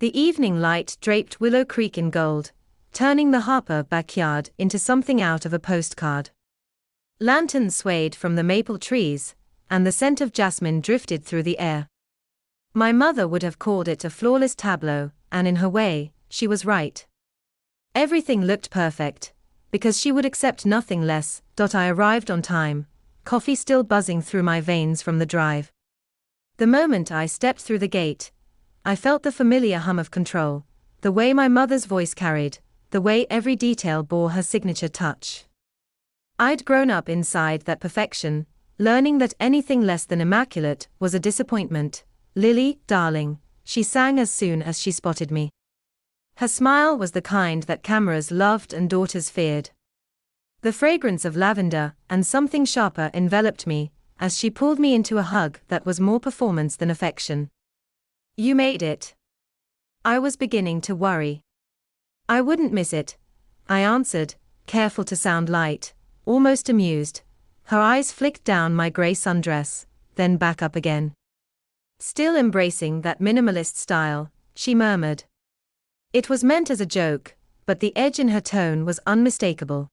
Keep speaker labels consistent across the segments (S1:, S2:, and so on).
S1: The evening light draped Willow Creek in gold, turning the Harper backyard into something out of a postcard. Lanterns swayed from the maple trees, and the scent of jasmine drifted through the air. My mother would have called it a flawless tableau, and in her way, she was right. Everything looked perfect, because she would accept nothing less. I arrived on time, coffee still buzzing through my veins from the drive. The moment I stepped through the gate, I felt the familiar hum of control, the way my mother's voice carried, the way every detail bore her signature touch. I'd grown up inside that perfection, learning that anything less than immaculate was a disappointment. "Lily, darling," she sang as soon as she spotted me. Her smile was the kind that cameras loved and daughters feared. The fragrance of lavender and something sharper enveloped me, as she pulled me into a hug that was more performance than affection. "You made it." I was beginning to worry. "I wouldn't miss it," I answered, careful to sound light, almost amused. Her eyes flicked down my grey sundress, then back up again. Still embracing that minimalist style, she murmured. It was meant as a joke, but the edge in her tone was unmistakable.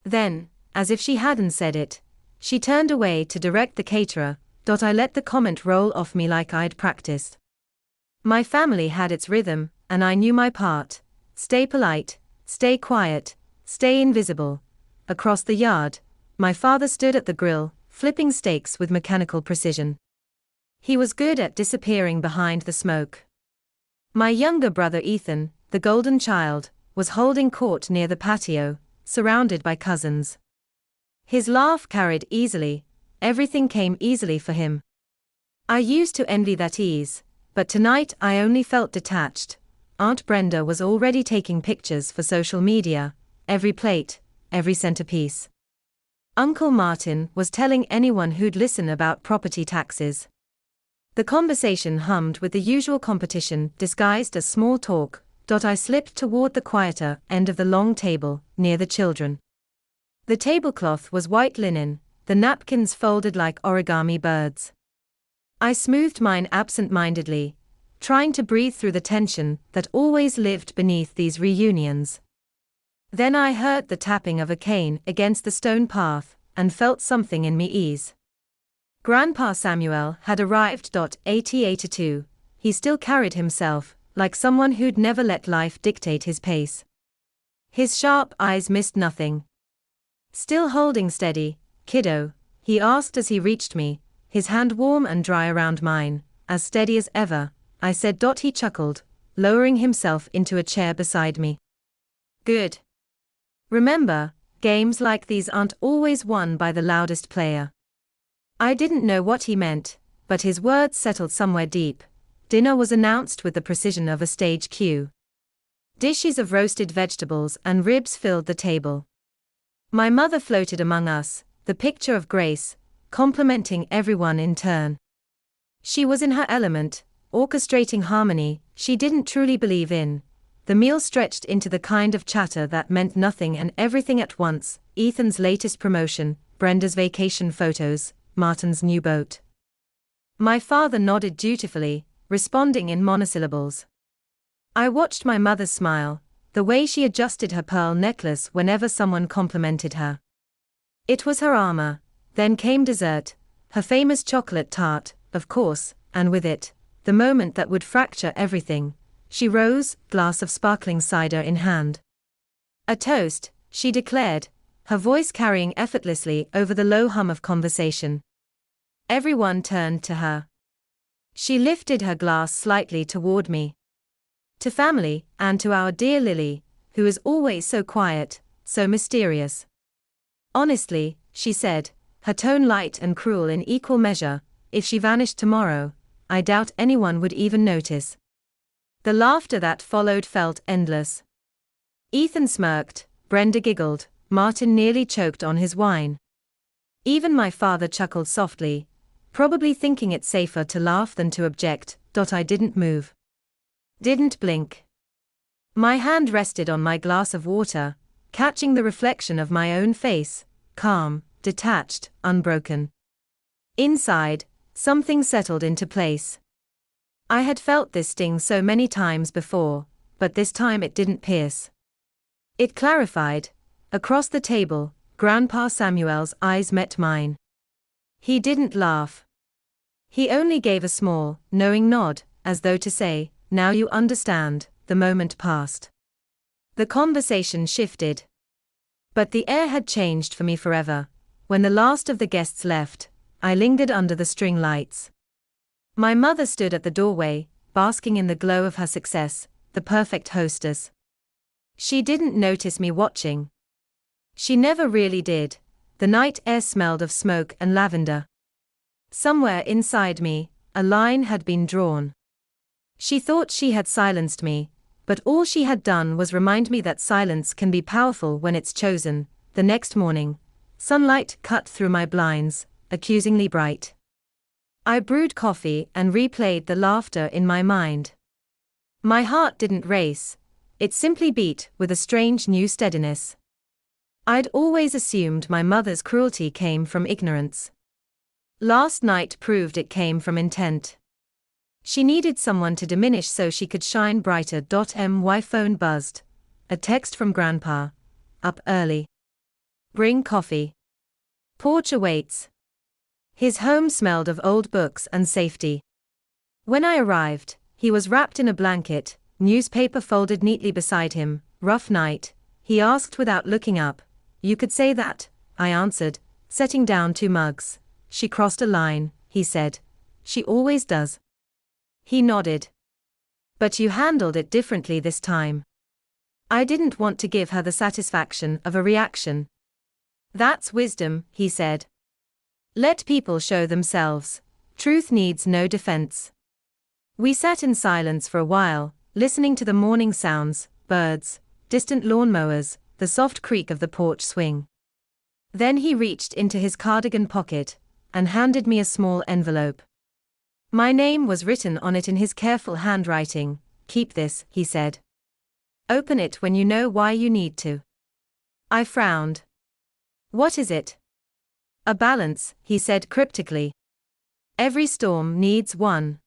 S1: Then, as if she hadn't said it, she turned away to direct the caterer. I let the comment roll off me like I'd practiced. My family had its rhythm, and I knew my part. Stay polite, stay quiet, stay invisible. Across the yard, my father stood at the grill, flipping steaks with mechanical precision. He was good at disappearing behind the smoke. My younger brother Ethan, the golden child, was holding court near the patio, surrounded by cousins. His laugh carried easily, everything came easily for him. I used to envy that ease, but tonight I only felt detached. Aunt Brenda was already taking pictures for social media, every plate, every centerpiece. Uncle Martin was telling anyone who'd listen about property taxes. The conversation hummed with the usual competition disguised as small talk. I slipped toward the quieter end of the long table, near the children. The tablecloth was white linen, the napkins folded like origami birds. I smoothed mine absent-mindedly, trying to breathe through the tension that always lived beneath these reunions. Then I heard the tapping of a cane against the stone path, and felt something in me ease. Grandpa Samuel had arrived. 82. He still carried himself like someone who'd never let life dictate his pace. His sharp eyes missed nothing. "Still holding steady, kiddo?" he asked as he reached me, his hand warm and dry around mine. "As steady as ever," I said. He chuckled, lowering himself into a chair beside me. "Good. Remember, games like these aren't always won by the loudest player." I didn't know what he meant, but his words settled somewhere deep. Dinner was announced with the precision of a stage cue. Dishes of roasted vegetables and ribs filled the table. My mother floated among us, the picture of grace, complimenting everyone in turn. She was in her element, orchestrating harmony she didn't truly believe in. The meal stretched into the kind of chatter that meant nothing and everything at once: Ethan's latest promotion, Brenda's vacation photos, Martin's new boat. My father nodded dutifully, responding in monosyllables. I watched my mother smile, the way she adjusted her pearl necklace whenever someone complimented her. It was her armor. Then came dessert, her famous chocolate tart, of course, and with it, the moment that would fracture everything. She rose, glass of sparkling cider in hand. "A toast," she declared, her voice carrying effortlessly over the low hum of conversation. Everyone turned to her. She lifted her glass slightly toward me. "To family, and to our dear Lily, who is always so quiet, so mysterious." "Honestly," she said, her tone light and cruel in equal measure, "if she vanished tomorrow, I doubt anyone would even notice." The laughter that followed felt endless. Ethan smirked, Brenda giggled, Martin nearly choked on his wine. Even my father chuckled softly, probably thinking it safer to laugh than to object. I didn't move. Didn't blink. My hand rested on my glass of water, catching the reflection of my own face, calm, detached, unbroken. Inside, something settled into place. I had felt this sting so many times before, but this time it didn't pierce. It clarified. Across the table, Grandpa Samuel's eyes met mine. He didn't laugh. He only gave a small, knowing nod, as though to say, "Now you understand." The moment passed. The conversation shifted. But the air had changed for me forever. When the last of the guests left, I lingered under the string lights. My mother stood at the doorway, basking in the glow of her success, the perfect hostess. She didn't notice me watching. She never really did. The night air smelled of smoke and lavender. Somewhere inside me, a line had been drawn. She thought she had silenced me, but all she had done was remind me that silence can be powerful when it's chosen. The next morning, sunlight cut through my blinds, accusingly bright. I brewed coffee and replayed the laughter in my mind. My heart didn't race, it simply beat with a strange new steadiness. I'd always assumed my mother's cruelty came from ignorance. Last night proved it came from intent. She needed someone to diminish so she could shine brighter. My phone buzzed. A text from Grandpa. Up early. Bring coffee. Porch awaits. His home smelled of old books and safety. When I arrived, he was wrapped in a blanket, newspaper folded neatly beside him. Rough night, he asked without looking up. You could say that, I answered, setting down 2 mugs. She crossed a line, he said. She always does. He nodded. But you handled it differently this time. I didn't want to give her the satisfaction of a reaction. That's wisdom, he said. Let people show themselves. Truth needs no defense. We sat in silence for a while, listening to the morning sounds, birds, distant lawnmowers, the soft creak of the porch swing. Then he reached into his cardigan pocket and handed me a small envelope. My name was written on it in his careful handwriting. Keep this, he said. Open it when you know why you need to. I frowned. What is it? A balance, he said cryptically. Every storm needs one.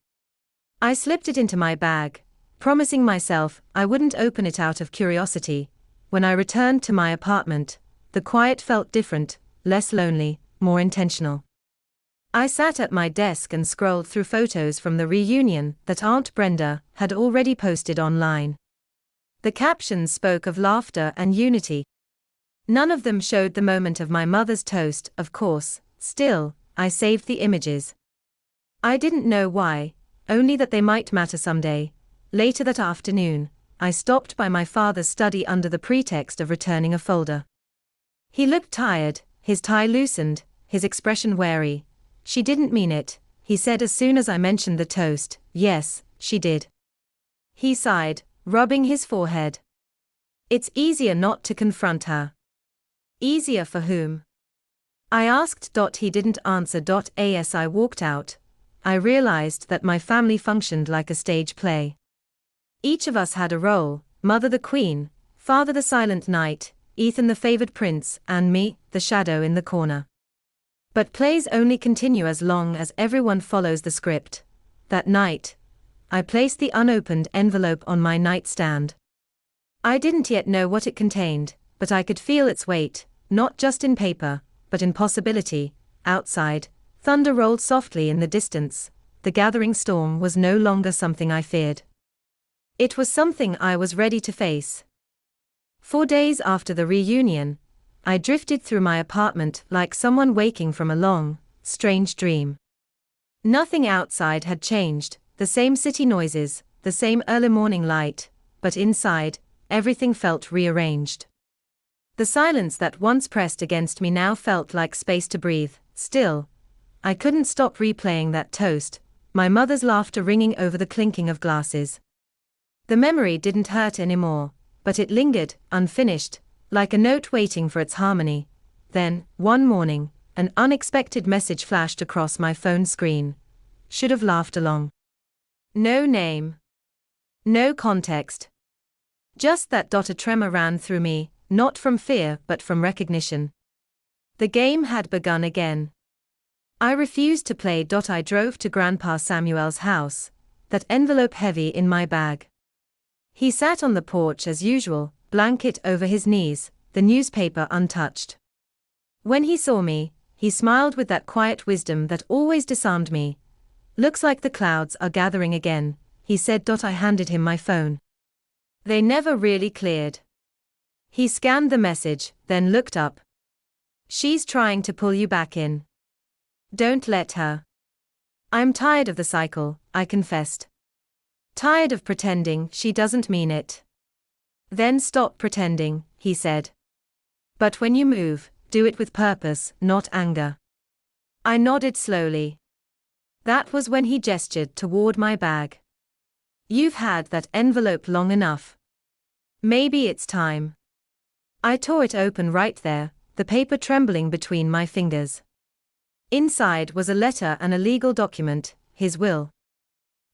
S1: I slipped it into my bag, promising myself I wouldn't open it out of curiosity. When I returned to my apartment, the quiet felt different, less lonely, more intentional. I sat at my desk and scrolled through photos from the reunion that Aunt Brenda had already posted online. The captions spoke of laughter and unity. None of them showed the moment of my mother's toast, of course. Still, I saved the images. I didn't know why, only that they might matter someday. Later that afternoon, I stopped by my father's study under the pretext of returning a folder. He looked tired, his tie loosened, his expression wary. She didn't mean it, he said as soon as I mentioned the toast. Yes, she did. He sighed, rubbing his forehead. It's easier not to confront her. Easier for whom? I asked. He didn't answer. As I walked out, I realized that my family functioned like a stage play. Each of us had a role: Mother the Queen, Father the Silent Knight, Ethan the favored prince, and me, the shadow in the corner. But plays only continue as long as everyone follows the script. That night, I placed the unopened envelope on my nightstand. I didn't yet know what it contained, but I could feel its weight, not just in paper, but in possibility. Outside, thunder rolled softly in the distance. The gathering storm was no longer something I feared. It was something I was ready to face. 4 days after the reunion, I drifted through my apartment like someone waking from a long, strange dream. Nothing outside had changed, the same city noises, the same early morning light, but inside, everything felt rearranged. The silence that once pressed against me now felt like space to breathe. Still, I couldn't stop replaying that toast, my mother's laughter ringing over the clinking of glasses. The memory didn't hurt anymore, but it lingered, unfinished, like a note waiting for its harmony. Then, one morning, an unexpected message flashed across my phone screen. Should have laughed along. No name. No context. Just that. A tremor ran through me, not from fear but from recognition. The game had begun again. I refused to play. I drove to Grandpa Samuel's house, that envelope heavy in my bag. He sat on the porch as usual, blanket over his knees, the newspaper untouched. When he saw me, he smiled with that quiet wisdom that always disarmed me. "Looks like the clouds are gathering again," he said. I handed him my phone. They never really cleared. He scanned the message, then looked up. "She's trying to pull you back in. Don't let her." "I'm tired of the cycle," I confessed. "Tired of pretending she doesn't mean it." "Then stop pretending," he said. "But when you move, do it with purpose, not anger." I nodded slowly. That was when he gestured toward my bag. "You've had that envelope long enough. Maybe it's time." I tore it open right there, the paper trembling between my fingers. Inside was a letter and a legal document, his will.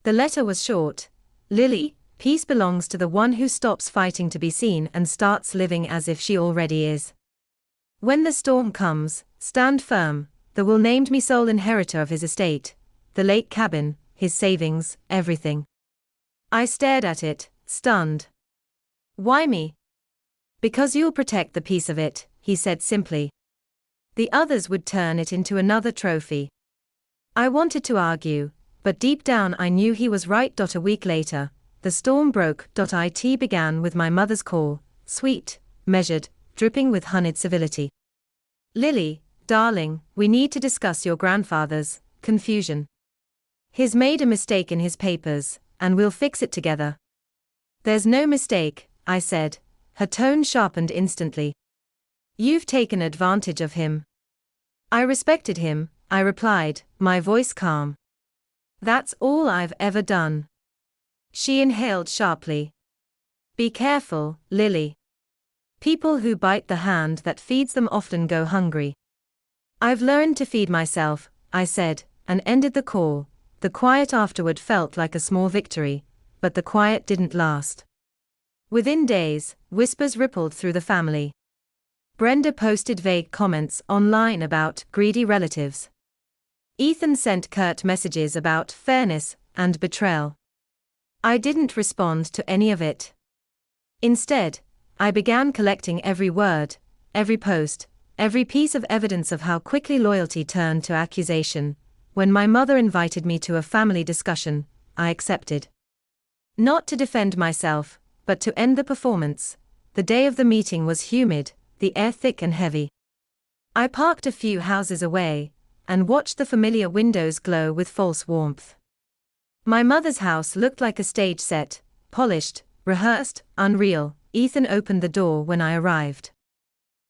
S1: The letter was short. "Lily, peace belongs to the one who stops fighting to be seen and starts living as if she already is. When the storm comes, stand firm. The will named me sole inheritor of his estate, the lake cabin, his savings, everything." I stared at it, stunned. "Why me?" "Because you'll protect the piece of it," he said simply. "The others would turn it into another trophy." I wanted to argue, but deep down I knew he was right. A week later, the storm broke. It began with my mother's call, sweet, measured, dripping with honeyed civility. "Lily, darling, we need to discuss your grandfather's confusion. He's made a mistake in his papers, and we'll fix it together." "There's no mistake," I said, her tone sharpened instantly. "You've taken advantage of him." "I respected him," I replied, my voice calm. "That's all I've ever done." She inhaled sharply. "Be careful, Lily. People who bite the hand that feeds them often go hungry." "I've learned to feed myself," I said, and ended the call. The quiet afterward felt like a small victory, but the quiet didn't last. Within days, whispers rippled through the family. Brenda posted vague comments online about greedy relatives. Ethan sent curt messages about fairness and betrayal. I didn't respond to any of it. Instead, I began collecting every word, every post, every piece of evidence of how quickly loyalty turned to accusation. When my mother invited me to a family discussion, I accepted. Not to defend myself, but to end the performance. The day of the meeting was humid, the air thick and heavy. I parked a few houses away, and watched the familiar windows glow with false warmth. My mother's house looked like a stage set, polished, rehearsed, unreal. Ethan opened the door when I arrived.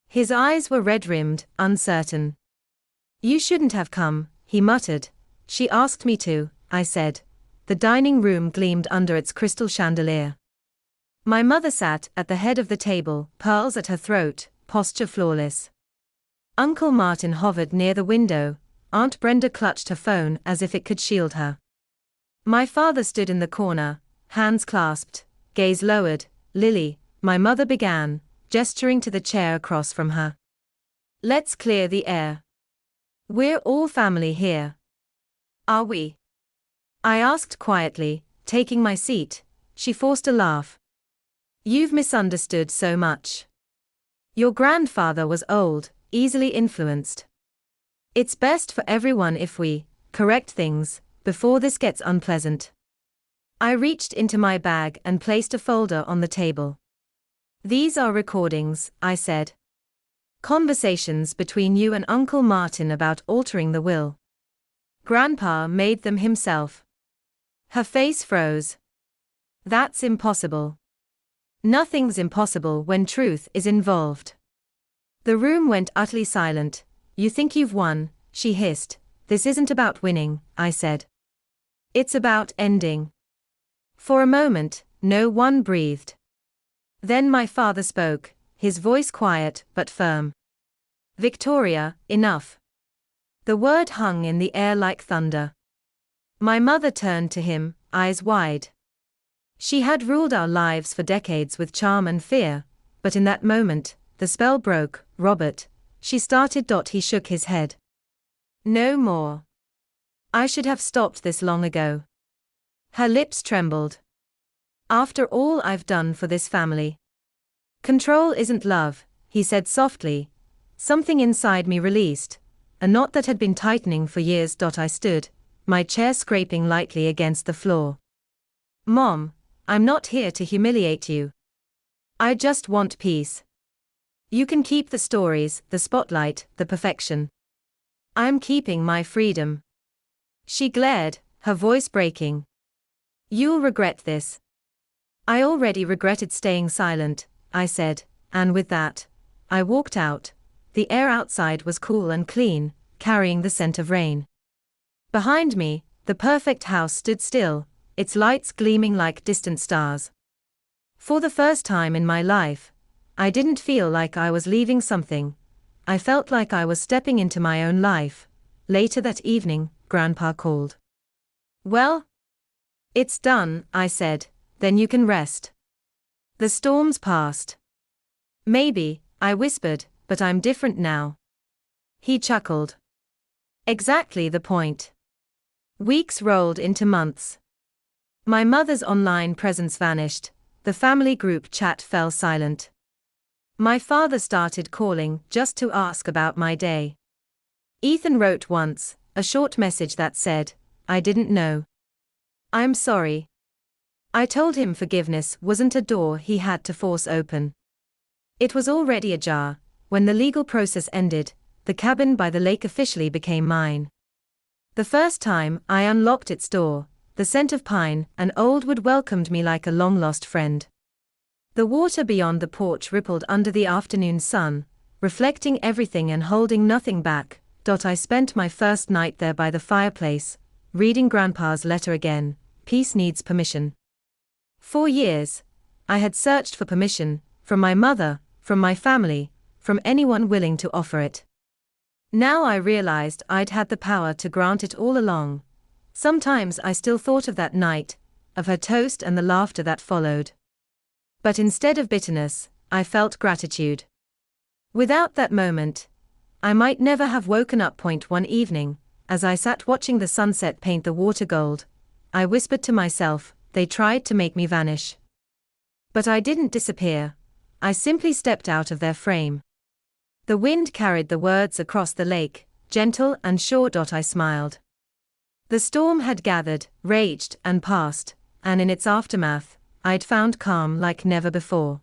S1: His eyes were red-rimmed, uncertain. "You shouldn't have come," he muttered. "She asked me to," I said. The dining room gleamed under its crystal chandelier. My mother sat at the head of the table, pearls at her throat, posture flawless. Uncle Martin hovered near the window. Aunt Brenda clutched her phone as if it could shield her. My father stood in the corner, hands clasped, gaze lowered. "Lily," my mother began, gesturing to the chair across from her. "Let's clear the air. We're all family here. Are we?" I asked quietly, taking my seat. She forced a laugh. "You've misunderstood so much. Your grandfather was old, easily influenced. It's best for everyone if we correct things before this gets unpleasant." I reached into my bag and placed a folder on the table. "These are recordings," I said. "Conversations between you and Uncle Martin about altering the will. Grandpa made them himself." Her face froze. "That's impossible." "Nothing's impossible when truth is involved." The room went utterly silent. "You think you've won," she hissed. "This isn't about winning," I said. "It's about ending." For a moment, no one breathed. Then my father spoke, his voice quiet but firm. "Victoria, enough." The word hung in the air like thunder. My mother turned to him, eyes wide. She had ruled our lives for decades with charm and fear, but in that moment, the spell broke. "Robert," she started. He shook his head. "No more. I should have stopped this long ago." Her lips trembled. After all I've done for this family. Control isn't love, he said softly. Something inside me released, a knot that had been tightening for years. I stood, my chair scraping lightly against the floor. Mom, I'm not here to humiliate you. I just want peace. You can keep the stories, the spotlight, the perfection. I'm keeping my freedom. She glared, her voice breaking. You'll regret this. I already regretted staying silent, I said, and with that, I walked out. The air outside was cool and clean, carrying the scent of rain. Behind me, the perfect house stood still, its lights gleaming like distant stars. For the first time in my life, I didn't feel like I was leaving something. I felt like I was stepping into my own life. Later that evening, Grandpa called. Well? It's done, I said, then you can rest. The storm's passed. Maybe, I whispered, but I'm different now. He chuckled. Exactly the point. Weeks rolled into months. My mother's online presence vanished, the family group chat fell silent. My father started calling just to ask about my day. Ethan wrote once, a short message that said, I didn't know. I'm sorry. I told him forgiveness wasn't a door he had to force open. It was already ajar. When the legal process ended, the cabin by the lake officially became mine. The first time I unlocked its door, the scent of pine and old wood welcomed me like a long-lost friend. The water beyond the porch rippled under the afternoon sun, reflecting everything and holding nothing back. I spent my first night there by the fireplace, reading Grandpa's letter again. Peace needs permission. For years, I had searched for permission, from my mother, from my family, from anyone willing to offer it. Now I realized I'd had the power to grant it all along. Sometimes I still thought of that night, of her toast and the laughter that followed. But instead of bitterness, I felt gratitude. Without that moment, I might never have woken up. One evening, as I sat watching the sunset paint the water gold, I whispered to myself, they tried to make me vanish. But I didn't disappear. I simply stepped out of their frame. The wind carried the words across the lake, gentle and sure. I smiled. The storm had gathered, raged, and passed, and in its aftermath, I'd found calm like never before.